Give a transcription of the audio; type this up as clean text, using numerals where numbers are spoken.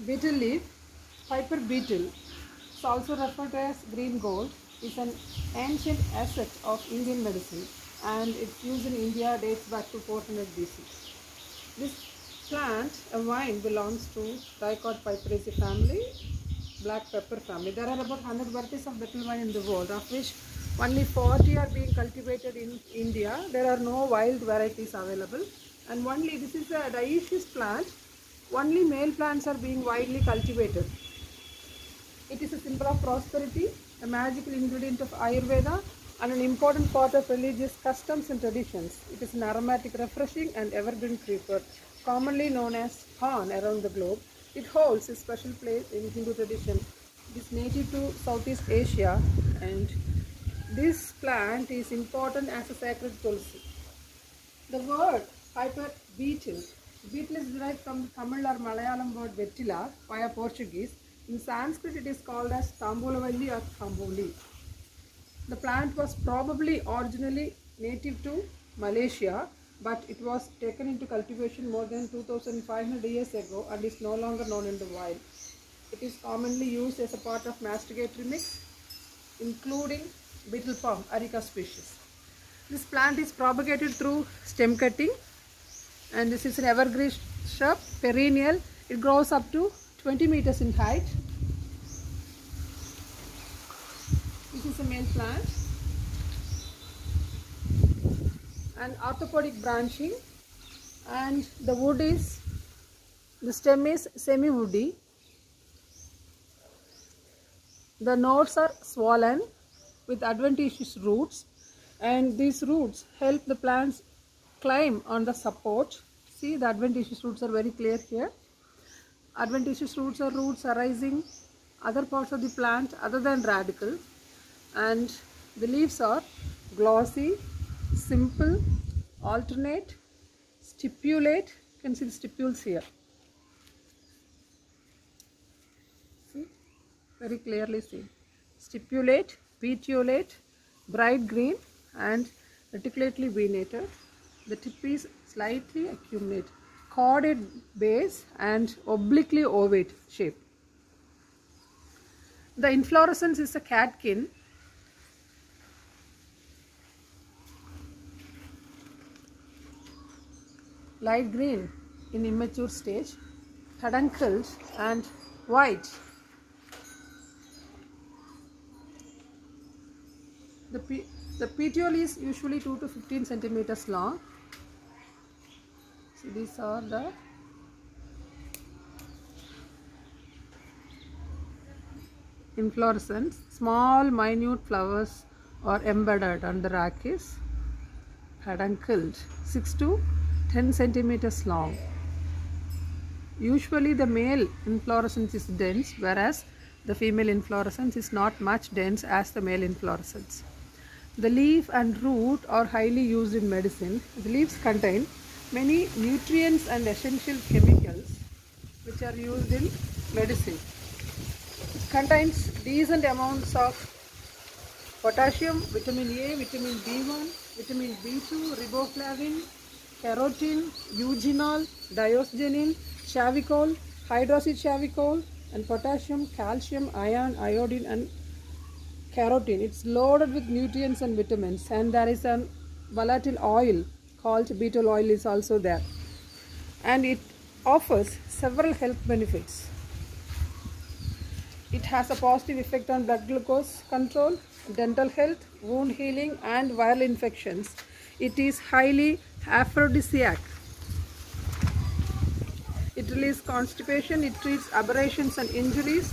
Betel leaf, Piper beetle, it's also referred to as green gold, is an ancient asset of Indian medicine and its use in India dates back to 400 BC. This plant, a vine, belongs to Dicot piperaceae family, black pepper family. There are about 100 varieties of betel vine in the world, of which only 40 are being cultivated in India. There are no wild varieties available, and only this is a dioecious plant. Only male plants are being widely cultivated. It is a symbol of prosperity, a magical ingredient of Ayurveda, and an important part of religious customs and traditions. It is an aromatic, refreshing, and evergreen creeper, commonly known as Pan around the globe. It holds a special place in Hindu tradition. It is native to Southeast Asia, and this plant is important as a sacred tulsi. The word Piper beetle. Beetle is derived from the Tamil or Malayalam word vettila via Portuguese. In Sanskrit, it is called as Tambulavalli or Thambuli. The plant was probably originally native to Malaysia, but it was taken into cultivation more than 2500 years ago and is no longer known in the wild. It is commonly used as a part of masticatory mix, including betel palm, Areca species. This plant is propagated through stem cutting, and this is an evergreen shrub, perennial. It grows up to 20 meters in height. This is a male plant, and orthopodic branching, and the stem is semi-woody. The nodes are swollen with adventitious roots, and these roots help the plants climb on the support. See, the adventitious roots are very clear here. Adventitious roots are roots arising other parts of the plant other than radicle, and the leaves are glossy, simple, alternate, stipulate. You can see the stipules here. See, very clearly see. Stipulate, petiolate, bright green, and reticulately venated. The tip is slightly acuminate, corded base, and obliquely ovate shape. The inflorescence is a catkin. Light green in immature stage, pedunculed and white. The petiole is usually 2 to 15 centimeters long. See, these are the inflorescence. Small minute flowers are embedded, and the rack is pedunculed, 6 to 10 centimeters long. Usually the male inflorescence is dense, whereas the female inflorescence is not much dense as the male inflorescence. The leaf and root are highly used in medicine. The leaves contain many nutrients and essential chemicals which are used in medicine. It contains decent amounts of potassium, vitamin A, vitamin B1, vitamin B2, riboflavin, carotene, eugenol, diosgenin, chavicol, hydroxychavicol, and potassium, calcium, iron, iodine, and carotene. It's loaded with nutrients and vitamins, and there is a volatile oil called betel oil is also there, and it offers several health benefits. It has a positive effect on blood glucose control, dental health, wound healing, and viral infections. It is highly aphrodisiac. It relieves constipation, it treats aberrations and injuries,